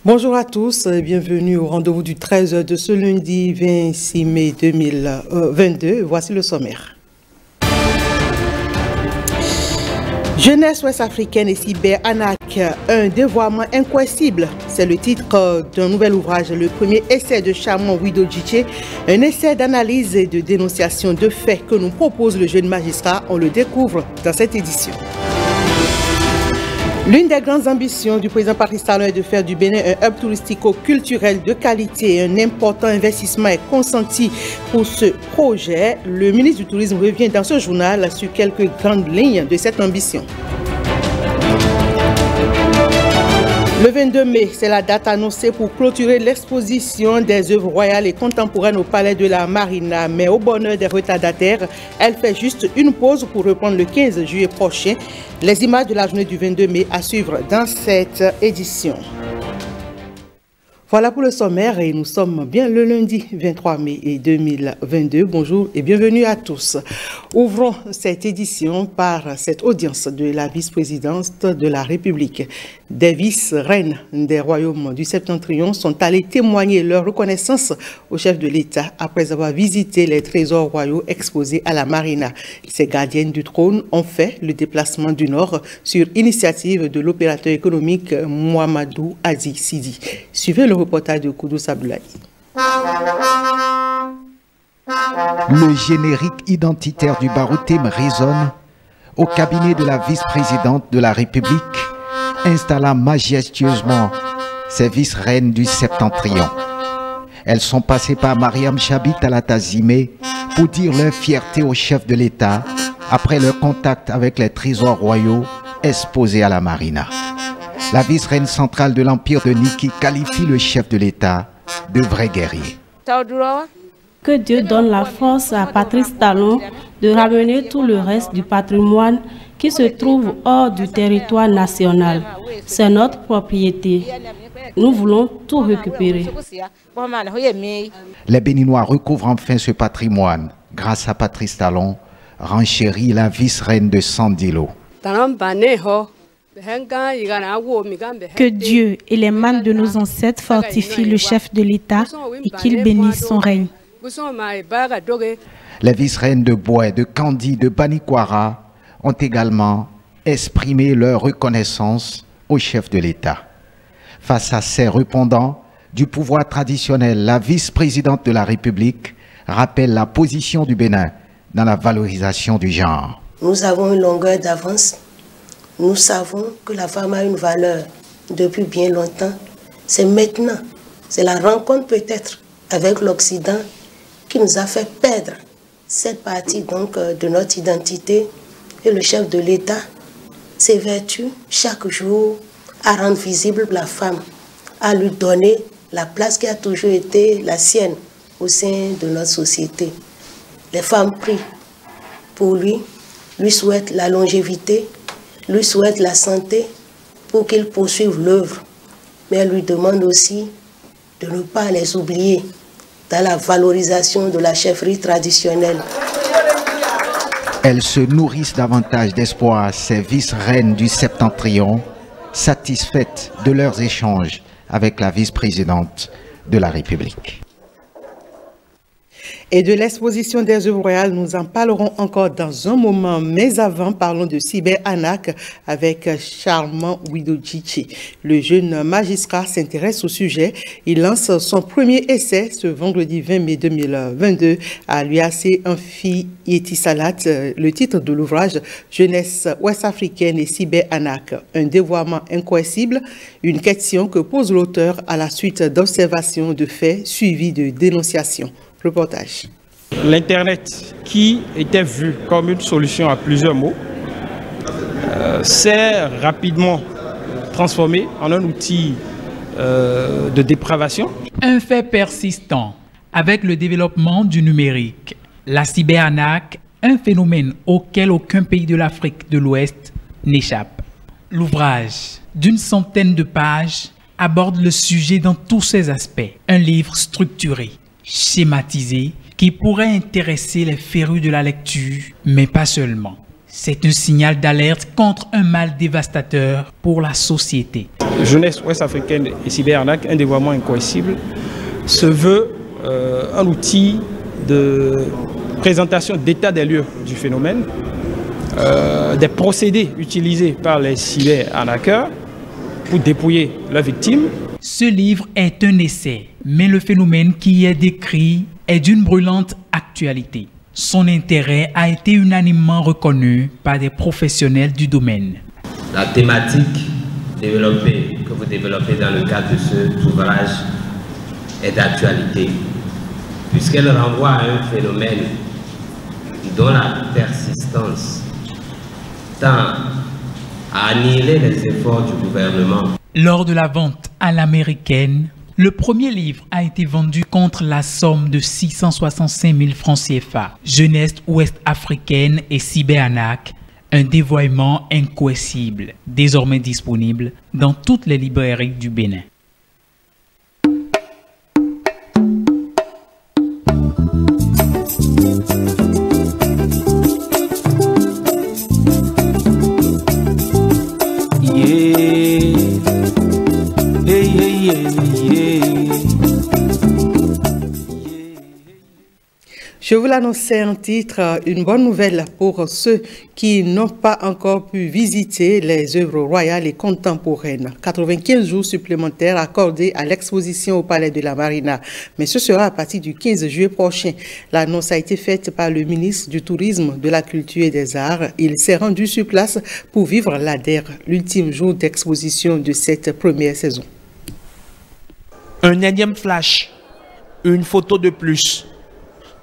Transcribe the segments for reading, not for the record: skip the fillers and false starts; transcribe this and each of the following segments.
Bonjour à tous et bienvenue au rendez-vous du 13 de ce lundi 26 mai 2022. Voici le sommaire. Jeunesse ouest-africaine et cyber-ANAC, un dévoiement incoercible. C'est le titre d'un nouvel ouvrage, le premier essai de Charmant Wido-Djitché, un essai d'analyse et de dénonciation de faits que nous propose le jeune magistrat. On le découvre dans cette édition. L'une des grandes ambitions du président Patrice Talon est de faire du Bénin un hub touristico-culturel de qualité. Un important investissement est consenti pour ce projet. Le ministre du Tourisme revient dans ce journal sur quelques grandes lignes de cette ambition. Le 22 mai, c'est la date annoncée pour clôturer l'exposition des œuvres royales et contemporaines au Palais de la Marina. Mais au bonheur des retardataires, elle fait juste une pause pour reprendre le 15 juillet prochain. Les images de la journée du 22 mai à suivre dans cette édition. Voilà pour le sommaire et nous sommes bien le lundi 23 mai 2022. Bonjour et bienvenue à tous. Ouvrons cette édition par cette audience de la vice-présidence de la République. Des vice-reines des royaumes du Septentrion sont allées témoigner leur reconnaissance au chef de l'État après avoir visité les trésors royaux exposés à la Marina. Ces gardiennes du trône ont fait le déplacement du Nord sur initiative de l'opérateur économique Mohamedou Aziz Sidi. Suivez le reportage de Koudous Abdoulaye. Le générique identitaire du Baroutem résonne au cabinet de la vice-présidente de la République, installant majestueusement ces vice-reines du Septentrion. Elles sont passées par Mariam Chabit à la Tazimé pour dire leur fierté au chef de l'État après leur contact avec les trésors royaux exposés à la Marina. La vice-reine centrale de l'Empire de Niki qualifie le chef de l'État de vrai guerrier. Que Dieu donne la force à Patrice Talon de ramener tout le reste du patrimoine qui se trouve hors du territoire national. C'est notre propriété. Nous voulons tout récupérer. Les Béninois recouvrent enfin ce patrimoine grâce à Patrice Talon, renchérit la vice-reine de Sandilo. Que Dieu et les manes de nos ancêtres fortifient le chef de l'État et qu'il bénisse son règne. Les vice-reines de Bois, de Kandi, de Banikwara ont également exprimé leur reconnaissance au chef de l'État. Face à ces répondants du pouvoir traditionnel, la vice-présidente de la République rappelle la position du Bénin dans la valorisation du genre. Nous avons une longueur d'avance. Nous savons que la femme a une valeur depuis bien longtemps. C'est maintenant, c'est la rencontre peut-être avec l'Occident qui nous a fait perdre cette partie donc de notre identité. Et le chef de l'État s'évertue chaque jour à rendre visible la femme, à lui donner la place qui a toujours été la sienne au sein de notre société. Les femmes prient pour lui souhaitent la longévité, lui souhaitent la santé pour qu'il poursuive l'œuvre. Mais elle lui demande aussi de ne pas les oublier dans la valorisation de la chefferie traditionnelle. Elles se nourrissent davantage d'espoir, ces vice-reines du Septentrion, satisfaites de leurs échanges avec la vice-présidente de la République. Et de l'exposition des œuvres royales, nous en parlerons encore dans un moment. Mais avant, parlons de cyber-ANAC avec Charmant Wido-Djitché. Le jeune magistrat s'intéresse au sujet. Il lance son premier essai ce vendredi 20 mai 2022 à l'UAC Amphi Yetisalat. Le titre de l'ouvrage, Jeunesse ouest-africaine et cyber-ANAC, un dévoiement incoercible, une question que pose l'auteur à la suite d'observations de faits suivis de dénonciations. Reportage. L'Internet, qui était vu comme une solution à plusieurs maux, s'est rapidement transformé en un outil de dépravation. Un fait persistant avec le développement du numérique. La cyber-ANAC, un phénomène auquel aucun pays de l'Afrique de l'Ouest n'échappe. L'ouvrage, d'une centaine de pages, aborde le sujet dans tous ses aspects. Un livre structuré, schématisé, qui pourrait intéresser les férus de la lecture, mais pas seulement. C'est un signal d'alerte contre un mal dévastateur pour la société. jeunesse ouest-africaine et cyberarnaque, un dévoiement incoercible, se veut un outil de présentation d'état des lieux du phénomène, des procédés utilisés par les cyberarnaqueurs pour dépouiller la victime. Ce livre est un essai, mais le phénomène qui y est décrit est d'une brûlante actualité. Son intérêt a été unanimement reconnu par des professionnels du domaine. La thématique que vous développez dans le cadre de cet ouvrage est d'actualité, puisqu'elle renvoie à un phénomène dont la persistance tend à annihiler les efforts du gouvernement. Lors de la vente à l'américaine, le premier livre a été vendu contre la somme de 665 000 francs CFA. Jeunesse ouest-africaine et cyberarnaque, un dévoiement incoercible, désormais disponible dans toutes les librairies du Bénin. Je vous l'annonçais en titre, une bonne nouvelle pour ceux qui n'ont pas encore pu visiter les œuvres royales et contemporaines. 95 jours supplémentaires accordés à l'exposition au Palais de la Marina. Mais ce sera à partir du 15 juillet prochain. L'annonce a été faite par le ministre du Tourisme, de la Culture et des Arts. Il s'est rendu sur place pour vivre l'ADER, l'ultime jour d'exposition de cette première saison. Un énième flash, une photo de plus.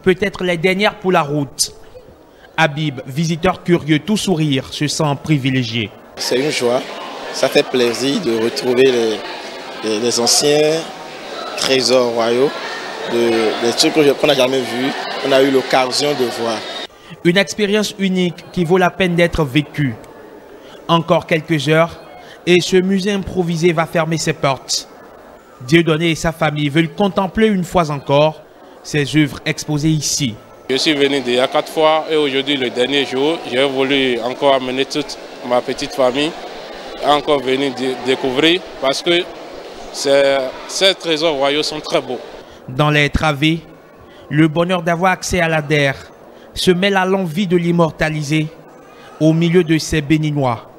Peut-être les dernières pour la route. Habib, visiteur curieux, tout sourire, se sent privilégié. C'est une joie, ça fait plaisir de retrouver les anciens trésors royaux, des trucs qu'on n'a jamais vus, qu'on a eu l'occasion de voir. Une expérience unique qui vaut la peine d'être vécue. Encore quelques heures et ce musée improvisé va fermer ses portes. Dieudonné et sa famille veulent contempler une fois encore ces œuvres exposées ici. Je suis venu déjà 4 fois et aujourd'hui, le dernier jour, j'ai voulu encore amener toute ma petite famille à encore venir découvrir parce que ces trésors royaux sont très beaux. Dans les travées, le bonheur d'avoir accès à l'ADER se mêle à l'envie de l'immortaliser au milieu de ces Béninois,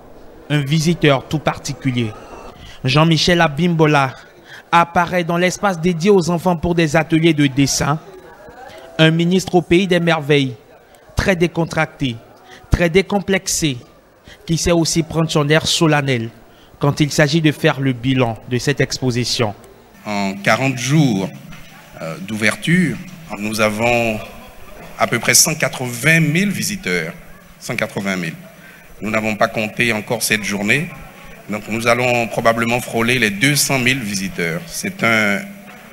un visiteur tout particulier. Jean-Michel Abimbola apparaît dans l'espace dédié aux enfants pour des ateliers de dessin. Un ministre au pays des merveilles, très décontracté, très décomplexé, qui sait aussi prendre son air solennel quand il s'agit de faire le bilan de cette exposition. En 40 jours d'ouverture, nous avons à peu près 180 000 visiteurs. 180 000. Nous n'avons pas compté encore cette journée. Donc nous allons probablement frôler les 200 000 visiteurs.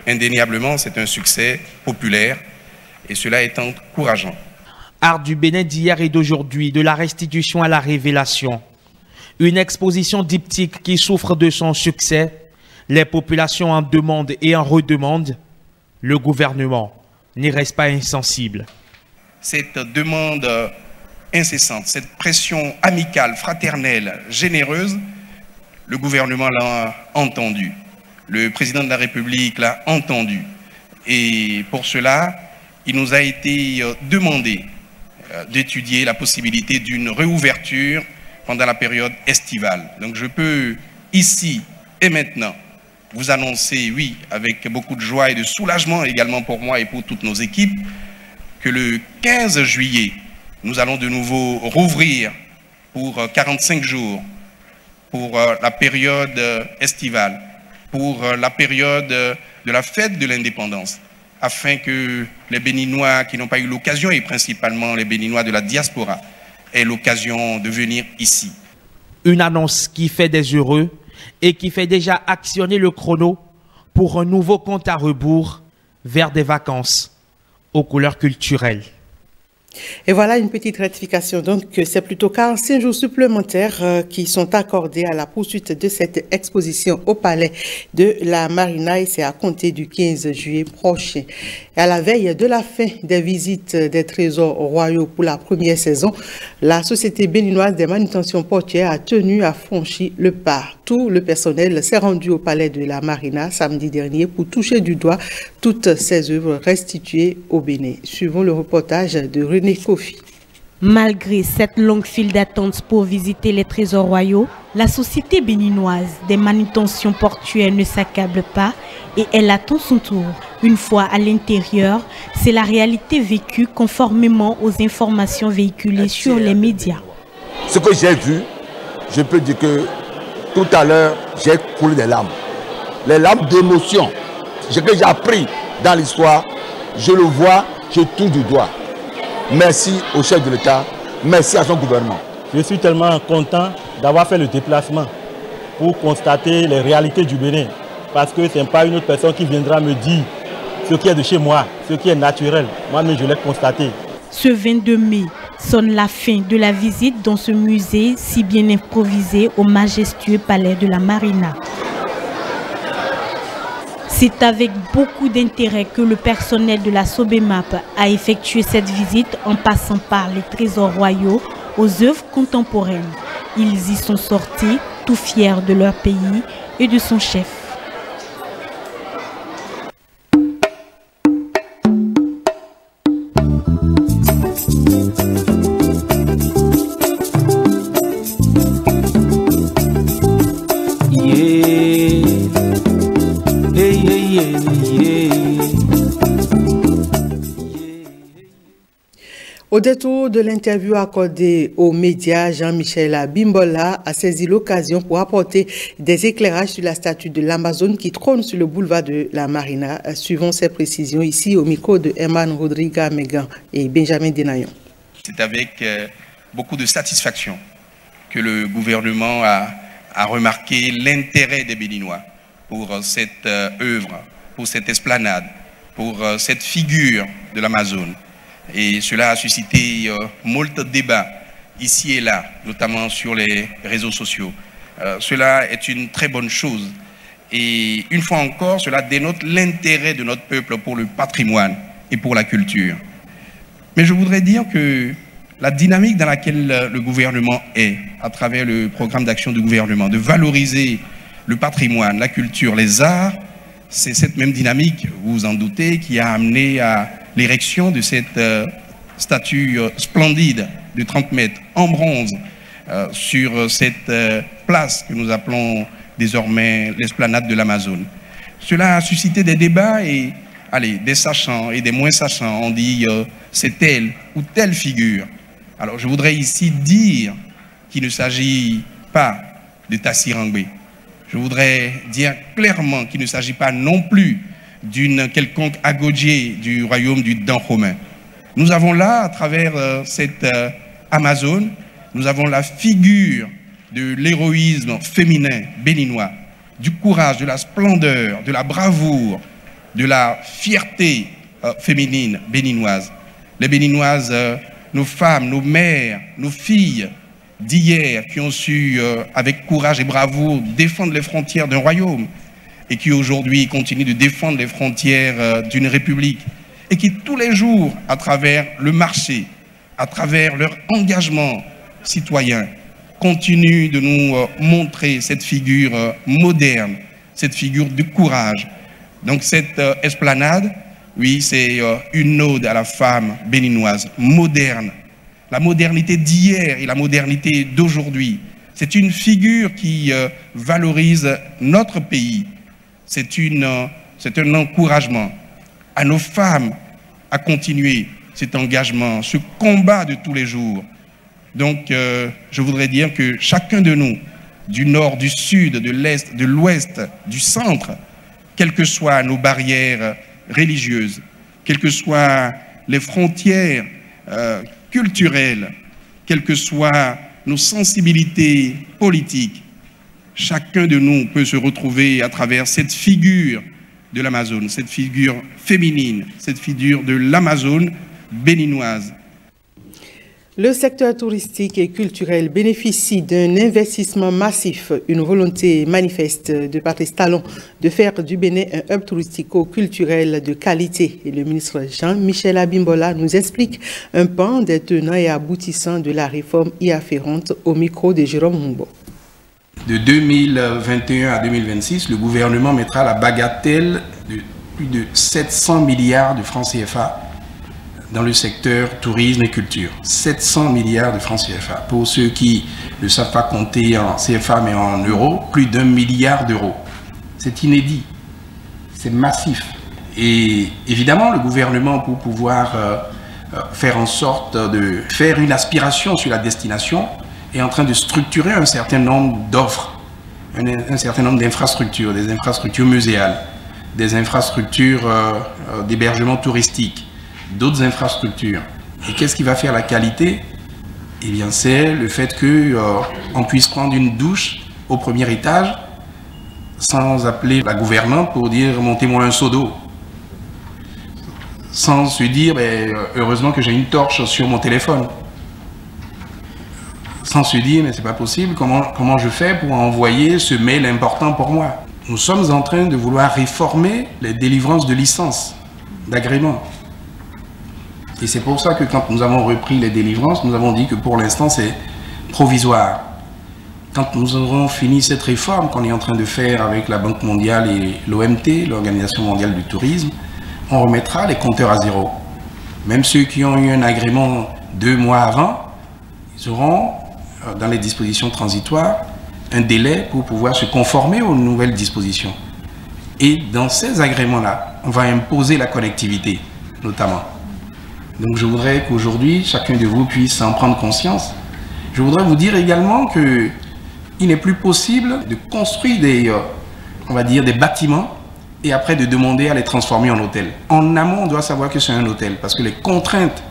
Indéniablement, c'est un succès populaire et cela est encourageant. Art du Bénin d'hier et d'aujourd'hui, de la restitution à la révélation. Une exposition diptyque qui souffre de son succès. Les populations en demandent et en redemandent. Le gouvernement n'y reste pas insensible. Cette demande incessante, cette pression amicale, fraternelle, généreuse, le gouvernement l'a entendu, le président de la République l'a entendu. Et pour cela, il nous a été demandé d'étudier la possibilité d'une réouverture pendant la période estivale. Donc je peux ici et maintenant vous annoncer, oui, avec beaucoup de joie et de soulagement également pour moi et pour toutes nos équipes, que le 15 juillet, nous allons de nouveau rouvrir pour 45 jours, pour la période estivale, pour la période de la fête de l'indépendance, afin que les Béninois qui n'ont pas eu l'occasion, et principalement les Béninois de la diaspora, aient l'occasion de venir ici. Une annonce qui fait des heureux et qui fait déjà actionner le chrono pour un nouveau compte à rebours vers des vacances aux couleurs culturelles. Et voilà une petite rectification. Donc, c'est plutôt 45 jours supplémentaires qui sont accordés à la poursuite de cette exposition au Palais de la Marina et c'est à compter du 15 juillet prochain. Et à la veille de la fin des visites des trésors royaux pour la première saison, la Société béninoise des manutentions portuaires a tenu à franchir le pas. Tout le personnel s'est rendu au palais de la Marina samedi dernier pour toucher du doigt toutes ces œuvres restituées au Bénin. Suivons le reportage de René Kofi. Malgré cette longue file d'attente pour visiter les trésors royaux, la société béninoise des manutentions portuaires ne s'accable pas et elle attend son tour. Une fois à l'intérieur, c'est la réalité vécue conformément aux informations véhiculées sur les médias. Ce que j'ai vu, je peux dire que tout à l'heure, j'ai coulé des larmes. Les larmes d'émotion. Ce que j'ai appris dans l'histoire, je le vois, je touche du doigt. Merci au chef de l'État, merci à son gouvernement. Je suis tellement content d'avoir fait le déplacement pour constater les réalités du Bénin. Parce que ce n'est pas une autre personne qui viendra me dire ce qui est de chez moi, ce qui est naturel. Moi-même, je l'ai constaté. Ce 22 mai sonne la fin de la visite dans ce musée si bien improvisé au majestueux palais de la Marina. C'est avec beaucoup d'intérêt que le personnel de la Sobemap a effectué cette visite en passant par les trésors royaux aux œuvres contemporaines. Ils y sont sortis, tout fiers de leur pays et de son chef. Au détour de l'interview accordée aux médias, Jean-Michel Abimbola a saisi l'occasion pour apporter des éclairages sur la statue de l'Amazone qui trône sur le boulevard de la Marina. Suivons ces précisions ici au micro de Herman Rodriga Megan et Benjamin Denayon. C'est avec beaucoup de satisfaction que le gouvernement a remarqué l'intérêt des Béninois pour cette œuvre, pour cette esplanade, pour cette figure de l'Amazone. Et cela a suscité moult débats ici et là, notamment sur les réseaux sociaux. Cela est une très bonne chose. Et une fois encore, cela dénote l'intérêt de notre peuple pour le patrimoine et pour la culture. Mais je voudrais dire que la dynamique dans laquelle le gouvernement est, à travers le programme d'action du gouvernement, de valoriser le patrimoine, la culture, les arts, c'est cette même dynamique, vous vous en doutez, qui a amené à l'érection de cette statue splendide de 30 mètres en bronze sur cette place que nous appelons désormais l'esplanade de l'Amazone. Cela a suscité des débats et des sachants et des moins sachants ont dit c'est telle ou telle figure. Alors je voudrais ici dire qu'il ne s'agit pas de Tassirangbe. Je voudrais dire clairement qu'il ne s'agit pas non plus d'une quelconque agodie du royaume du Dahomey. Nous avons là, à travers cette Amazone, nous avons la figure de l'héroïsme féminin béninois, du courage, de la splendeur, de la bravoure, de la fierté féminine béninoise. Les Béninoises, nos femmes, nos mères, nos filles d'hier qui ont su, avec courage et bravoure, défendre les frontières d'un royaume, et qui aujourd'hui continuent de défendre les frontières d'une république, et qui tous les jours, à travers le marché, à travers leur engagement citoyen, continuent de nous montrer cette figure moderne, cette figure du courage. Donc cette esplanade, oui, c'est une ode à la femme béninoise, moderne. La modernité d'hier et la modernité d'aujourd'hui. C'est une figure qui valorise notre pays. C'est un encouragement à nos femmes à continuer cet engagement, ce combat de tous les jours. Donc, je voudrais dire que chacun de nous, du nord, du sud, de l'est, de l'ouest, du centre, quelles que soient nos barrières religieuses, quelles que soient les frontières culturelles, quelles que soient nos sensibilités politiques, chacun de nous peut se retrouver à travers cette figure de l'Amazone, cette figure féminine, cette figure de l'Amazone béninoise. Le secteur touristique et culturel bénéficie d'un investissement massif, une volonté manifeste de Patrice Talon de faire du Bénin un hub touristico-culturel de qualité. Et le ministre Jean-Michel Abimbola nous explique un pan des tenants et aboutissants de la réforme y afférente au micro de Jérôme Mumbo. de 2021 à 2026, le gouvernement mettra la bagatelle de plus de 700 milliards de francs CFA dans le secteur tourisme et culture. 700 milliards de francs CFA. Pour ceux qui ne savent pas compter en CFA mais en euros, plus d'1 milliard d'euros. C'est inédit, c'est massif. Et évidemment, le gouvernement, pour pouvoir faire en sorte de faire une aspiration sur la destination, est en train de structurer un certain nombre d'offres, un certain nombre d'infrastructures, des infrastructures muséales, des infrastructures d'hébergement touristique, d'autres infrastructures. Et qu'est-ce qui va faire la qualité? Eh bien, c'est le fait qu'on puisse prendre une douche au premier étage sans appeler la gouvernante pour dire « montez-moi un seau d'eau ». Sans se dire heureusement que j'ai une torche sur mon téléphone. Sans se dire mais c'est pas possible, comment je fais pour envoyer ce mail important pour moi. Nous sommes en train de vouloir réformer les délivrances de licences, d'agréments. Et c'est pour ça que quand nous avons repris les délivrances, nous avons dit que pour l'instant c'est provisoire. Quand nous aurons fini cette réforme qu'on est en train de faire avec la Banque mondiale et l'OMT, l'Organisation mondiale du tourisme, on remettra les compteurs à zéro. Même ceux qui ont eu un agrément 2 mois avant, ils auront, dans les dispositions transitoires, un délai pour pouvoir se conformer aux nouvelles dispositions. Et dans ces agréments-là, on va imposer la connectivité, notamment. Donc je voudrais qu'aujourd'hui, chacun de vous puisse en prendre conscience. Je voudrais vous dire également qu'il n'est plus possible de construire on va dire, des bâtiments et après de demander à les transformer en hôtel. En amont, on doit savoir que c'est un hôtel, parce que les contraintes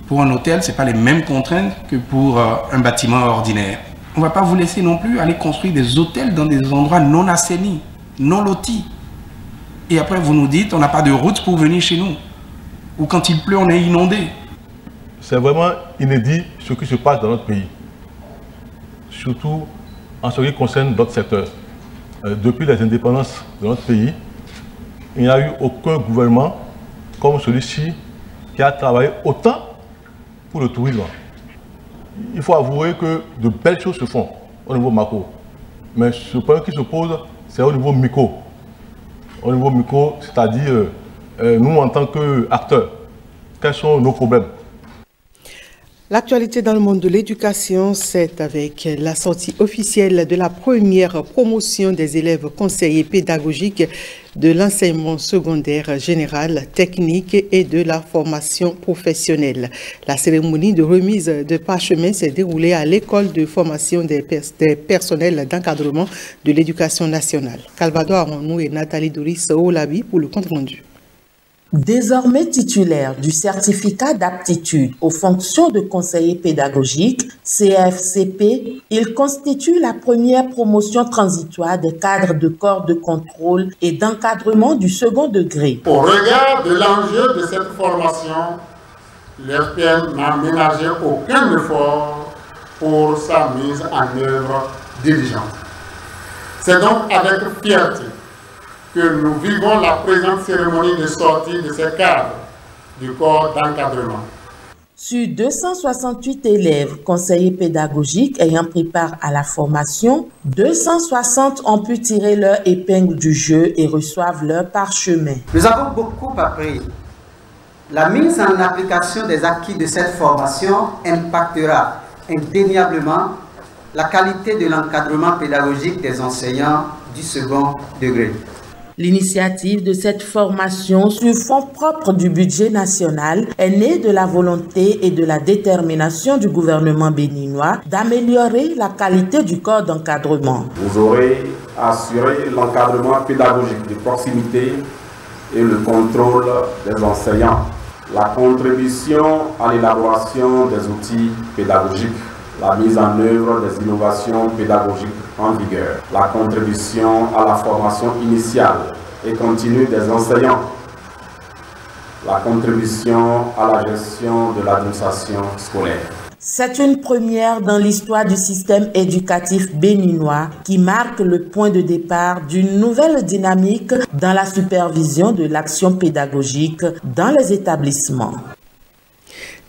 pour un hôtel, ce n'est pas les mêmes contraintes que pour un bâtiment ordinaire. On ne va pas vous laisser non plus aller construire des hôtels dans des endroits non assainis, non lotis. Et après, vous nous dites, on n'a pas de route pour venir chez nous. Ou quand il pleut, on est inondé. C'est vraiment inédit ce qui se passe dans notre pays. Surtout en ce qui concerne d'autres secteurs. Depuis les indépendances de notre pays, il n'y a eu aucun gouvernement comme celui-ci qui a travaillé autant pour le tourisme. Il faut avouer que de belles choses se font au niveau macro. Mais ce problème qui se pose, c'est au niveau micro. Au niveau micro, c'est-à-dire nous en tant qu'acteurs, quels sont nos problèmes? L'actualité dans le monde de l'éducation, c'est avec la sortie officielle de la première promotion des élèves conseillers pédagogiques de l'enseignement secondaire général, technique et de la formation professionnelle. La cérémonie de remise de parchemin s'est déroulée à l'école de formation des personnels d'encadrement de l'éducation nationale. Calvado Aronou et Nathalie Doris Olabi pour le compte rendu. Désormais titulaire du certificat d'aptitude aux fonctions de conseiller pédagogique, CFCP, il constitue la première promotion transitoire des cadres de corps de contrôle et d'encadrement du second degré. Au regard de l'enjeu de cette formation, l'FPM n'a ménagé aucun effort pour sa mise en œuvre diligente. C'est donc avec fierté que nous vivons la présente cérémonie de sortie de ces cadres du corps d'encadrement. Sur 268 élèves conseillers pédagogiques ayant pris part à la formation, 260 ont pu tirer leur épingle du jeu et reçoivent leur parchemin. Nous avons beaucoup appris. La mise en application des acquis de cette formation impactera indéniablement la qualité de l'encadrement pédagogique des enseignants du second degré. L'initiative de cette formation sur fonds propres du budget national est née de la volonté et de la détermination du gouvernement béninois d'améliorer la qualité du corps d'encadrement. Vous aurez assuré l'encadrement pédagogique de proximité et le contrôle des enseignants, la contribution à l'élaboration des outils pédagogiques, la mise en œuvre des innovations pédagogiques en vigueur, la contribution à la formation initiale et continue des enseignants, la contribution à la gestion de l'administration scolaire. C'est une première dans l'histoire du système éducatif béninois qui marque le point de départ d'une nouvelle dynamique dans la supervision de l'action pédagogique dans les établissements.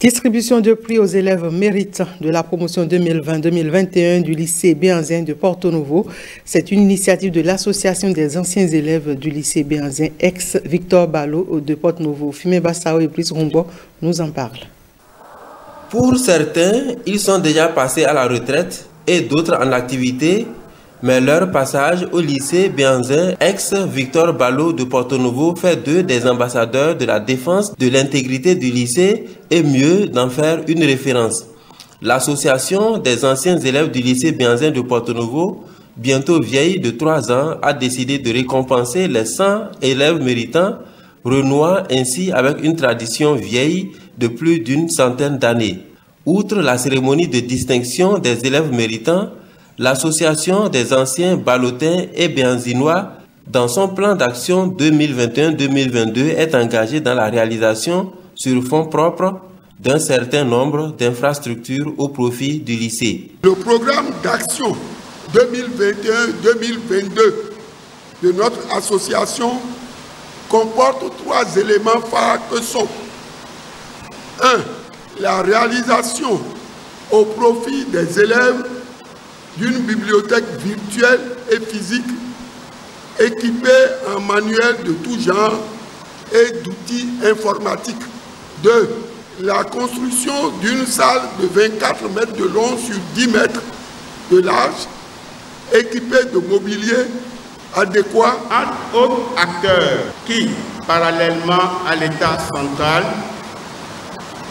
Distribution de prix aux élèves méritants de la promotion 2020-2021 du lycée Béhanzin de Porto Novo. C'est une initiative de l'association des anciens élèves du lycée Béhanzin, ex-Victor Balo de Porto Novo. Fimé Bassao et Brice Rumbo nous en parlent. Pour certains, ils sont déjà passés à la retraite et d'autres en activité, mais leur passage au lycée Béhanzin, ex-Victor Balo de Porto Novo, fait d'eux des ambassadeurs de la défense de l'intégrité du lycée et mieux d'en faire une référence. L'association des anciens élèves du lycée Béhanzin de Porto Novo, bientôt vieille de 3 ans, a décidé de récompenser les 100 élèves méritants, renouant ainsi avec une tradition vieille de plus d'une centaine d'années. Outre la cérémonie de distinction des élèves méritants, l'association des anciens Balotins et Béhanzinois, dans son plan d'action 2021-2022, est engagée dans la réalisation sur fonds propres d'un certain nombre d'infrastructures au profit du lycée. Le programme d'action 2021-2022 de notre association comporte 3 éléments phares que sont 1. La réalisation au profit des élèves d'une bibliothèque virtuelle et physique équipée en manuels de tout genre et d'outils informatiques. 2. La construction d'une salle de 24 mètres de long sur 10 mètres de large, équipée de mobilier adéquat. Un autre acteur qui, parallèlement à l'État central,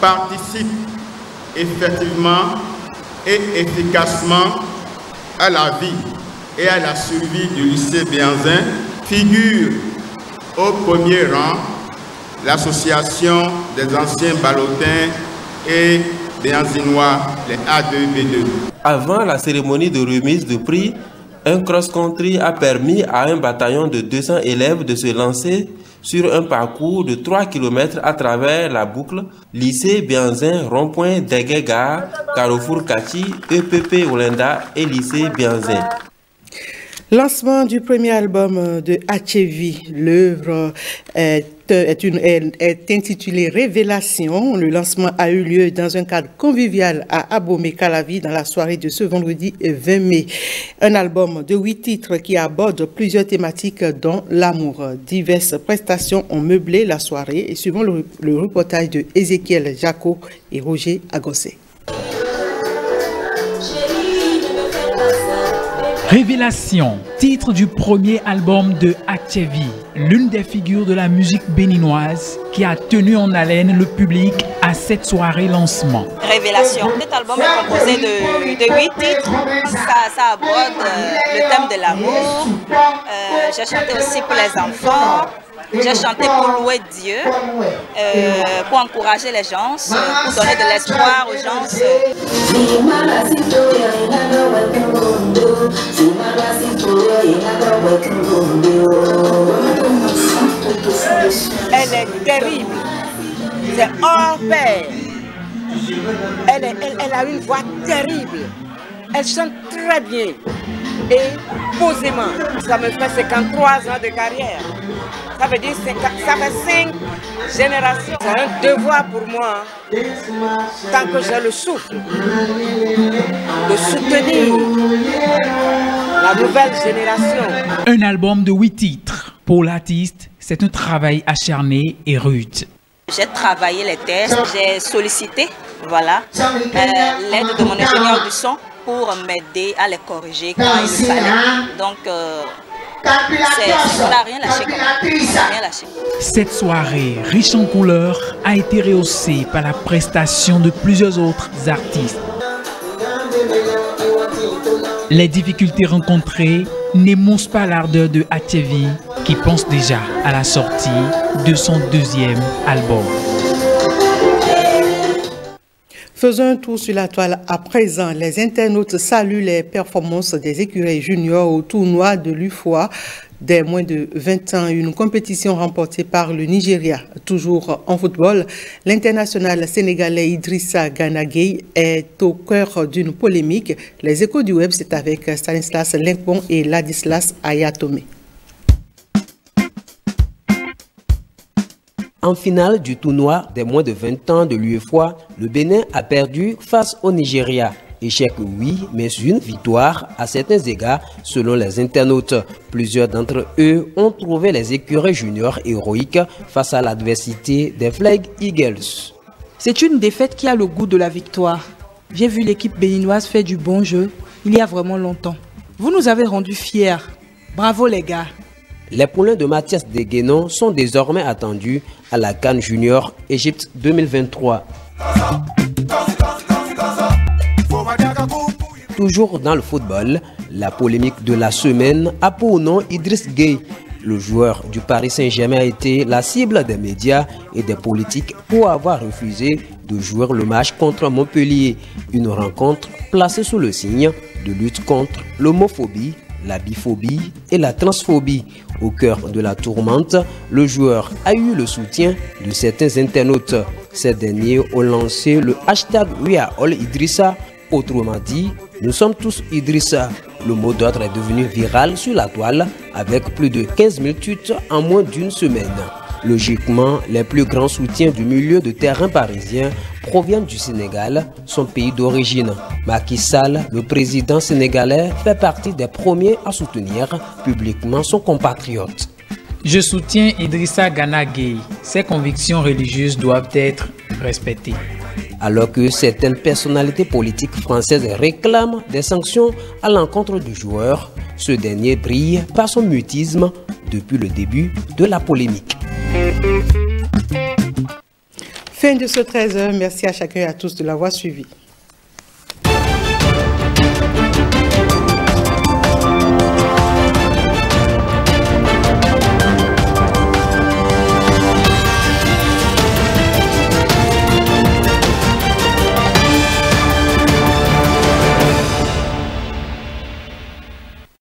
participe effectivement et efficacement à la vie et à la survie du lycée Béhanzin, figure au premier rang l'association des anciens Balotins et Béhanzinois, les A2B2. Avant la cérémonie de remise de prix, un cross-country a permis à un bataillon de 200 élèves de se lancer sur un parcours de 3 km à travers la boucle lycée Béhanzin, rond-point Deguega, Carrefour Kachi, EPP Olenda et lycée Béhanzin. Lancement du premier album de Achevi. L'œuvre est intitulée Révélation. Le lancement a eu lieu dans un cadre convivial à Abomey-Calavi dans la soirée de ce vendredi 20 mai. Un album de 8 titres qui aborde plusieurs thématiques dont l'amour. Diverses prestations ont meublé la soirée et suivant le reportage de Ézéchiel Jaco et Roger Agossé. Révélation, titre du premier album de Achevi, l'une des figures de la musique béninoise qui a tenu en haleine le public à cette soirée lancement. Révélation, cet album est composé de 8 titres, ça aborde le thème de l'amour. J'ai chanté aussi pour les enfants, j'ai chanté pour louer Dieu, pour encourager les gens, pour donner de l'espoir aux gens. Elle est terrible, c'est hors pair. Elle a une voix terrible, elle chante très bien et posément. Ça me fait 53 ans de carrière, ça veut dire ça fait 5 générations. C'est un devoir pour moi, tant que j'ai le souffle, de soutenir la nouvelle génération. Un album de 8 titres. Pour l'artiste, c'est un travail acharné et rude. J'ai travaillé les textes, j'ai sollicité l'aide de mon ingénieur du son pour m'aider à les corriger quand il fallait. Donc, on n'a rien lâché comme ça. On n'a rien lâché. Cette soirée, riche en couleurs, a été rehaussée par la prestation de plusieurs autres artistes. Les difficultés rencontrées n'émoussent pas l'ardeur de Achevi, qui pense déjà à la sortie de son 2e album. Faisons un tour sur la toile à présent. Les internautes saluent les performances des écureuils juniors au tournoi de l'UFOA des moins de 20 ans. Une compétition remportée par le Nigeria. Toujours en football, l'international sénégalais Idrissa Gana Gueye est au cœur d'une polémique. Les échos du web, c'est avec Stanislas Limpon et Ladislas Ayatome. En finale du tournoi des moins de 20 ans de l'UEFOA, le Bénin a perdu face au Nigeria. Échec oui, mais une victoire à certains égards selon les internautes. Plusieurs d'entre eux ont trouvé les écureuils juniors héroïques face à l'adversité des Flag Eagles. C'est une défaite qui a le goût de la victoire. J'ai vu l'équipe béninoise faire du bon jeu il y a vraiment longtemps. Vous nous avez rendus fiers. Bravo les gars. Les poulains de Mathias Deguénon sont désormais attendus à la CAN Junior Égypte 2023. Toujours dans le football, la polémique de la semaine a pour nom Idriss Gueye. Le joueur du Paris Saint-Germain a été la cible des médias et des politiques pour avoir refusé de jouer le match contre Montpellier. Une rencontre placée sous le signe de lutte contre l'homophobie, la biphobie et la transphobie. Au cœur de la tourmente, le joueur a eu le soutien de certains internautes. Ces derniers ont lancé le hashtag #WeAreAllIdrissa. Autrement dit, nous sommes tous Idrissa. Le mot d'ordre est devenu viral sur la toile avec plus de 15 000 tweets en moins d'une semaine. Logiquement, les plus grands soutiens du milieu de terrain parisien proviennent du Sénégal, son pays d'origine. Macky Sall, le président sénégalais, fait partie des premiers à soutenir publiquement son compatriote. Je soutiens Idrissa Gana Gueye. Ses convictions religieuses doivent être respectées. Alors que certaines personnalités politiques françaises réclament des sanctions à l'encontre du joueur, ce dernier brille par son mutisme depuis le début de la polémique. Fin de ce 13h. Merci à chacun et à tous de l'avoir suivi.